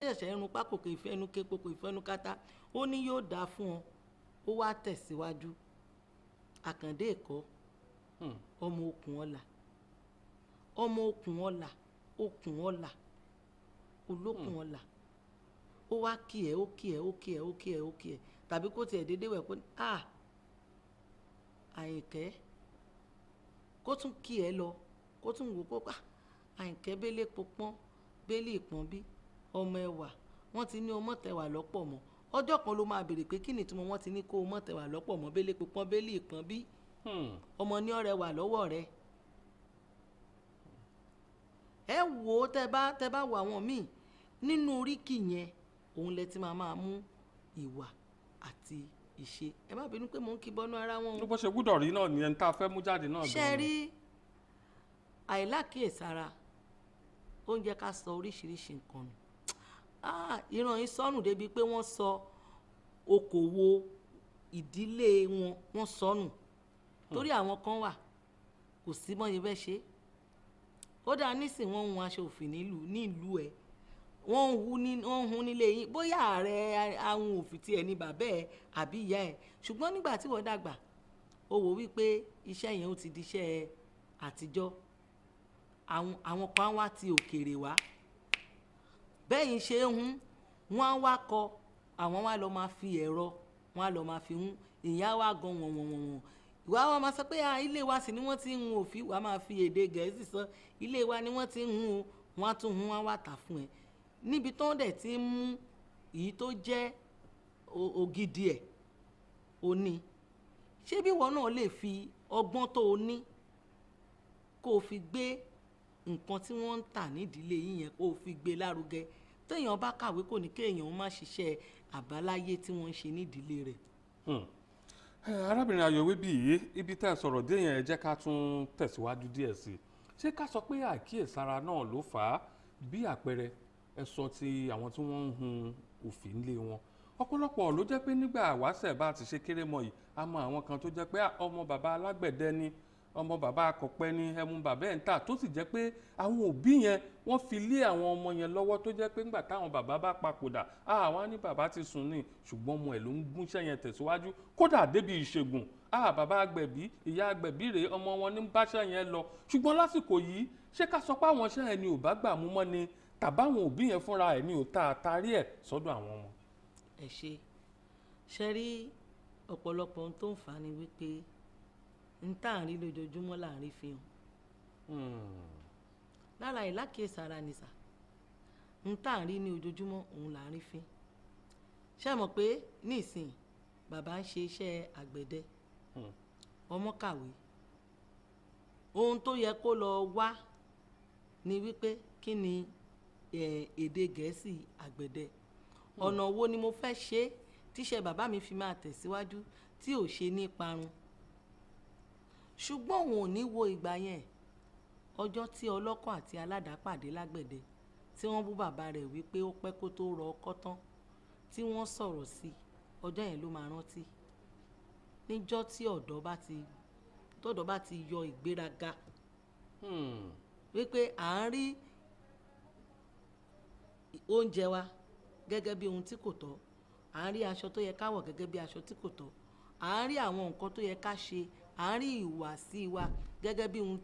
ṣẹ̀ṣẹ̀ irun pákó kò ìfẹ́nu képo kò ìfẹ́nu kátá ó ní yóò dáa fún ọ ó wá tẹ̀síwájú àkàndé ẹ̀kọ́ ọmọ okùn ọ̀la ọmọ okùn ọ̀la okùn ọ̀la olókùn ọ̀la ó wá kí ẹ ó kí ẹ ó kí ẹ ó kí ẹ ó kí ẹ tàbí kó tiẹ̀ déédéé wẹ̀ pé Àyìnkẹ́ kó tún kí ẹ lọ kó tún wò pé Àyìnkẹ́ bẹ́lẹ̀ pọpọ́n bẹ́lẹ̀ ìpọ́n bí ọmọ ẹwà wọ́n ti ní ọmọ tẹwà lọ́pọ̀ mọ́ ọjọ́ kan ló máa béèrè pé kí ni ìtumọ̀ wọ́n ti ní kó ọmọ tẹwà lọ́pọ̀ mọ́ bẹ́lẹ̀ pọpọ́n bẹ́lẹ̀ ìpọ́n bí ọmọ ní ọ̀rẹ́ wà lọ́wọ́ rẹ. ẹ wò ó tẹ bá wo àwọn míì nínú oríkì yẹn òun lẹ ti máa mú ìwà àti ìṣe. Ẹ má bínú pé mò ń kí bọ́nú ara wọn. ló bó ṣe gbúdọ̀ rí náà nìyẹn tá a fẹ́ mú jáde náà. ṣe rí àìlákìyèsára ó ń jẹ́ ká sọ oríṣiríṣi nǹkan nù. Ìran yìí sọnù débi pé wọ́n sọ okòwò ìdílé wọ́n sọnù torí àwọn kan wà kò sí mọ́ yẹn fẹ́ ṣe. ó dáa nísìn wọ́n ń hun aṣọ òfì nílùú ẹ̀ wọ́n ń hun nílé yín bóyá ààrẹ ahun òfì tí ẹ ní bàbá ẹ àbí ìyá ẹ ṣùgbọ́n nígbà tí wọ́n dàgbà ó wò wípé iṣẹ́ yẹn ó ti di iṣẹ́ àtijọ́ àwọn kan wá ti òkèèrè wá bẹ́yìn ṣe ń hun wọ́n á wá kọ àwọn wá lọ máa fi ẹ̀rọ wọ́n á lọ máa fi hun ìyá wa gan wọ̀n ìwà wa máa sọ pé ilé wa sì ni wọ́n ti ń hun òfì wa máa fi èdè Gẹ̀ẹ́sì sọ ilé wa ni wọ́n ti ń hun o wọ́n á tún hun wọ́n á wà tà fún ẹ níbi tó ń dẹ̀ ti ń mú èyí tó jẹ́ ògidì ẹ̀ ó ní ṣé bí wọn náà lè fi ọgbọ́n tó o ní kó o fi gbé nǹkan tí wọ́n ń tà nídìílé yín yẹn kó o fi gbé lárugẹ téèyàn bá kàwé kò ní kéèyàn má ṣiṣẹ́ àbáláyé tí wọ́n ń ṣe nídìílé rẹ̀. arábìnrin Ayọ̀wé bí yìí ibi tẹ́ ẹ sọ̀rọ̀ dé yẹn ẹ jẹ́ ká tún tẹ̀síwájú díẹ̀ sí i ṣé ká sọ pé àkíyèsára náà ló fà á bí àpẹẹrẹ ẹ sọ ti àwọn tí wọ́n ń hun òfì ńlé wọn ọ̀pọ̀lọpọ̀ ló jẹ́ pé nígbà wáṣẹ̀ bá ti ṣe kéré mọ́ yìí a mọ àwọn kan tó jẹ́ pé ọmọ bàbá alágbẹ̀dẹ ni ọmọ bàbá akọ̀pẹ ni ẹmu bàbá ẹ̀ ń tà tó sì jẹ́ pé àwọn òbí yẹn wọ́n fi lé àwọn ọmọ yẹn lọ́wọ́ tó jẹ́ pé nígbà táwọn bàbá bá papòdà àwa ní bàbá ti sùn ní ṣùgbọ́n ọmọ ẹ̀ ló ń gúnṣẹ́ yẹn tẹ̀síwájú kódà débi ìṣègùn bàbá agbẹ̀bí ìyá agbẹ̀bí rèé ọmọ wọn ní báṣẹ́ yẹn lọ ṣùgbọ́n lásìkò yìí ṣé ká sọ pé àwọn iṣẹ́ yẹn ni ò bá gbà mú mọ́ ni tàbáwọn òbí yẹn fúnra ẹ̀ ni ò ta àtarí ẹ̀ sọ́dọ̀ àwọn ọmọ. ẹ ṣe rí ọ̀pọ̀lọpọ̀ ohun tó ń fà á ni wípé n tá à ń rí lójoojúmọ́ là ń rí fi hàn lára ìlákìísára ni sà n tá à ń rí ní ojoojúmọ́ òun là ń rí fi ṣé mọ̀ pé nísìnyí bàbá ń ṣe iṣẹ́ àgbẹ̀dẹ ọmọ kàwé ohun tó yẹ kó lọ wá ni wípé kí ni èdè Gẹ̀ẹ́sì àgbẹ̀dẹ ọ̀nà wo ni mo fẹ́ ṣe tíṣẹ́ bàbá mi fi máa tẹ̀síwájú tí ò ṣe ní parun ṣùgbọ́n òun ò ní wo ìgbà yẹn ọjọ́ tí ọlọ́kọ̀ àti aládàá pàdé lágbẹ̀dẹ tí wọ́n bú bàbá rẹ̀ wípé ó pẹ́ kó tó rọ ọkọ́ tán tí wọ́n sọ̀rọ̀ sí ọjọ́ yẹn ló máa rántí níjọ́ tí tọ́dọ̀ bá ti yọ ìgbéraga wípé à ń rí oúnjẹ wa gẹ́gẹ́ bí ohun tí kò tọ́ à ń rí aṣọ tó yẹ ká wọ̀ gẹ́gẹ́ bí aṣọ tí kò tọ́ à ń rí àwọn nǹkan tó yẹ ká ṣe à ń rí ìhùwàsí wa gẹ́gẹ́ bí ohun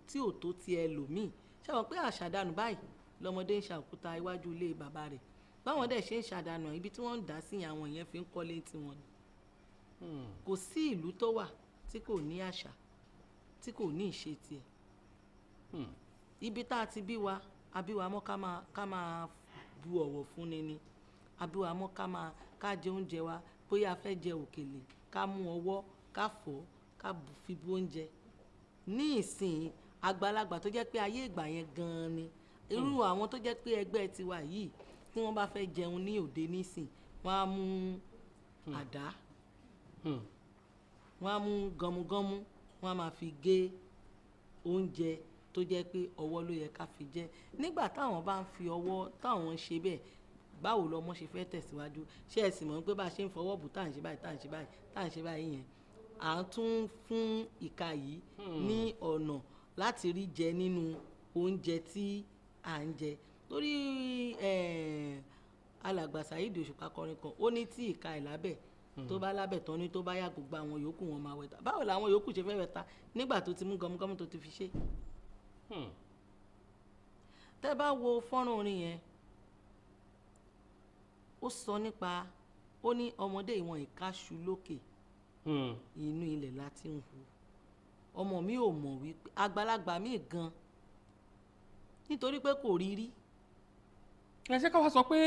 tí ò tó ti ẹlòmíì ṣé wọn pé àṣàdànù báyìí lọmọdé ń ṣàkúta iwájú ilé bàbá rẹ̀ báwọn dẹ̀ ṣe ń ṣàdànù ibi tí wọ́n ń dá sí àwọn yẹn fi ń kọ́lé tiwọn ni kò sí ìlú tó wà tí kò ní àṣà tí kò ní ìṣe tiẹ̀ ibi tá a ti bí wa mọ́ ká máa bu ọ̀wọ̀ fúnni ni àbí wa mọ́ ká jẹ oúnjẹ wa bóyá a fẹ́ jẹ òkèlè ká mú ọwọ́ ká fọ̀ ká fi bu oúnjẹ ní ìsìn àgbàlagbà tó jẹ́ pé ayé ìgbà yẹn gan-an ni irú àwọn tó jẹ́ pé ẹgbẹ́ tiwa yìí tí wọ́n bá fẹ́ jẹun ní òde nísìn wọ́n á mú àdá wọ́n á mú gọmugọmu wọ́n á máa fi gé oúnjẹ tó jẹ́ pé ọwọ́ ló yẹ ká fi jẹ nígbà táwọn bá ń fi ọwọ́ táwọn ń ṣe bẹ́ẹ̀ báwo lọmọ ṣe fẹ́ tẹ̀síwájú ṣé ẹ sì mọ̀ pé bá a ṣe ń fọwọ́ bù tá à ń ṣe báyìí tá à ń ṣe báyìí tá à ń ṣe báyìí yẹn à ń tún fún ìka yìí ní ọ̀nà láti rí jẹ nínú oúnjẹ tí à ń jẹ torí alàgbà Saheed Òṣùpá kọrin kan ó ní tí ìka ẹ̀ lábẹ́ tó bá lábẹ́ tán ní tó bá yá gbogbo àwọn yòókù wọn máa wẹ̀ta báwo làwọn yòókù ṣe fẹ́ wẹ̀ta nígbà tó ti mú gọmugọmu tó ti fi ṣe. Tẹ́ bá wo fọ́nrán orin yẹn ó sọ nípa ó ní ọmọdé ìwọ̀n ìkáṣu lókè inú ilẹ̀ láti ń hu ọmọ mi ò mọ̀ wípé àgbàlagbà mi gan nítorí pé kò rí rí. ẹ ṣé ká wá sọ pé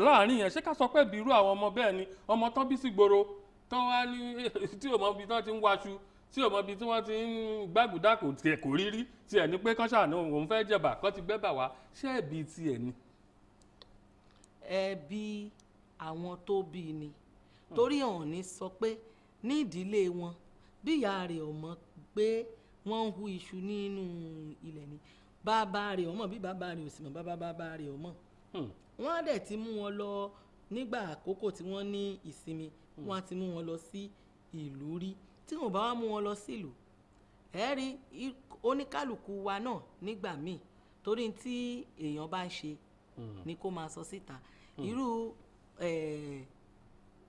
láàrin yẹn ṣé ká sọ pé bírú àwọn ọmọ bẹ́ẹ̀ ni ọmọ tán bí sí gbòòrò tán wá ní tí ò mọ ibi tán ti ń waṣu tí ò mọ ibi tí wọ́n ti ń gbàgùdà kò tiẹ̀ kò rí rí tiẹ̀ ní pé kán ṣàánú òun fẹ́ jẹ̀bà kán ti gbẹ́bà wá ṣé ẹ̀bi tiẹ̀ ni. ẹ̀bi àwọn tó bí ni torí ọ̀hún ní sọ pé ní ìdílé wọn bí ìyá rẹ̀ ọmọ pé wọ́n ń hu iṣu nínú ilẹ̀ ni bàbá rẹ̀ ọmọ bí bàbá rẹ̀ ò sì mọ̀ bàbá rẹ̀ ọmọ wọ́n á dẹ̀ ti mú wọn lọ nígbà àkókò tí wọ́n ní ìsinmi wọ́n á ti mú wọn lọ sí ìlú rí tí wọ́n bá wá mú wọn lọ sílùú ẹ rí oníkálukú wa náà nígbà míì torí tí èèyàn bá ń ṣe ni kó máa sọ síta irú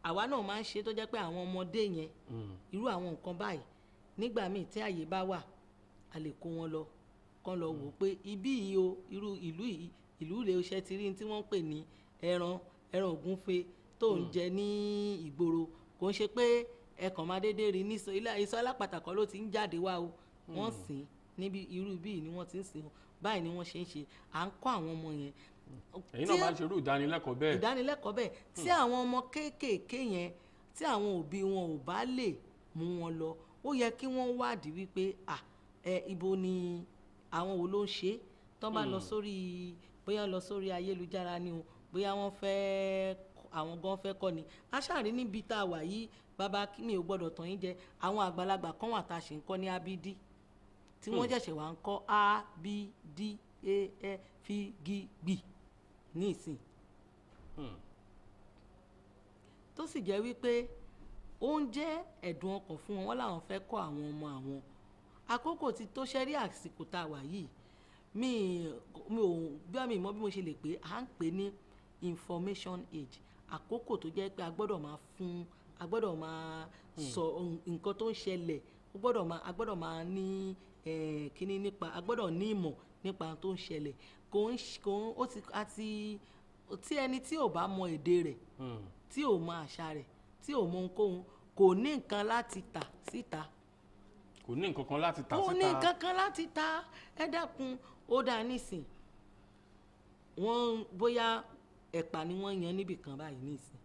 àwa náà máa ń ṣe tó jẹ́ pé àwọn ọmọdé yẹn irú àwọn nǹkan báyìí nígbà míì tí àyè bá wà a lè kó wọn lọ kán lọ wò pé ibí yìí o irú ìlú ilé iṣẹ́ ti rí tí wọ́n ń pè ní ẹran ògúnfe tó ń jẹ ní ìgboro kò ń ṣe pé ẹkàn máa déédéé rí ní ìsọ alápàtà kan ló ti ń jáde wá o wọ́n sìn níbi irú bíi ni wọ́n ti ń sìn báyìí ni wọ́n ṣe ń ṣe à ń kọ́ àwọn ọmọ yẹn. èyí náà máa ń ṣerú ìdánilẹ́kọ̀ọ́ bẹ́ẹ̀. Tí àwọn ọmọ kéékèèké yẹn tí àwọn òbí wọn ò bá lè mú wọn lọ ó yẹ kí wọ́n wádìí wípé ibo ni àwọn wo ló ń ṣe tó bá lọ sórí bóyá lọ sórí ayélujára ni o bóyá wọ́n fẹ́ àwọn gan fẹ́ kọ́ ni aṣáàrí níbi tá a wà yìí bàbá mi ò gbọ́dọ̀ tàn yín jẹ àwọn àgbàlagbà kan wà tá a ṣe ń kọ́ ní abidi tí wọ́n ṣẹ̀ṣẹ̀ wá ń kọ́ abd fi gi gbì ní ìsìn tó sì jẹ́ wípé ó ń jẹ́ ẹ̀dùn ọkàn fún wọn làwọn fẹ́ kọ́ àwọn ọmọ àwọn àkókò tí tó ṣẹ́rí àsìkò tá a wà yìí mi ò bí mo ṣe lè pè à ń pè ní information age àkókò tó jẹ́ pé a gbọ́dọ̀ máa sọ nǹkan tó ń ṣẹlẹ̀ a gbọ́dọ̀ máa ní kíní nípa a gbọ́dọ̀ ní ìmọ̀ nípa tó ń ṣẹlẹ̀ tí ẹni tí ò bá mọ èdè rẹ̀ tí ò mọ àṣà rẹ̀ tí ò mọ ohunkóhun kò ní nǹkan láti tà síta. kò ní nǹkan kan láti tà síta. kò ní nǹkan kan láti tà ẹ dákun ó dáa nísìn wọ́n bóyá ẹ̀pà ni wọ́n yan níbì kan báyìí nísìn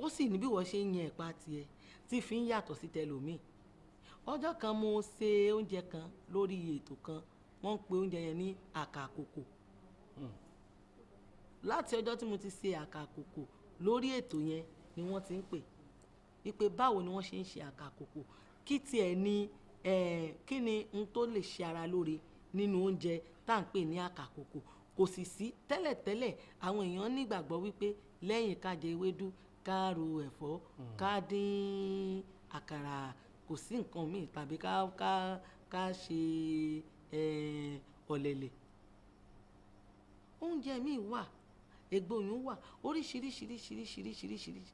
ó sì ní bí wọ́n ṣe ń yan ẹ̀pà tiẹ̀ tí fi ń yàtọ̀ sí tẹlòmíì ọjọ́ kan mo ṣe oúnjẹ kan lórí ètò kan wọ́n ń pe oúnjẹ yẹn ní àkàkòkò láti ọjọ́ tí mo ti ṣe àkàkòkò lórí ètò yẹn ni wọ́n ti ń pè wípé báwo ni wọ́n ṣe ń ṣe àkàkòkò kí tiẹ̀ ní kí ni n tó lè ṣe ara lóore nínú oúnjẹ tá à ń pè ní àkàkòkò kò sì sí tẹ́lẹ̀tẹ́lẹ̀ àwọn èèyàn nígbàgbọ́ wípé lẹ́yìn ká jẹ ewédú ká ro ẹ̀fọ́ ká dín àkàrà kò sí nǹkan míì tàbí ká ṣe ọ̀lẹ̀lẹ̀ oúnjẹ míì wà egbòyún wà oríṣiríṣiríṣiríṣiríṣiríṣi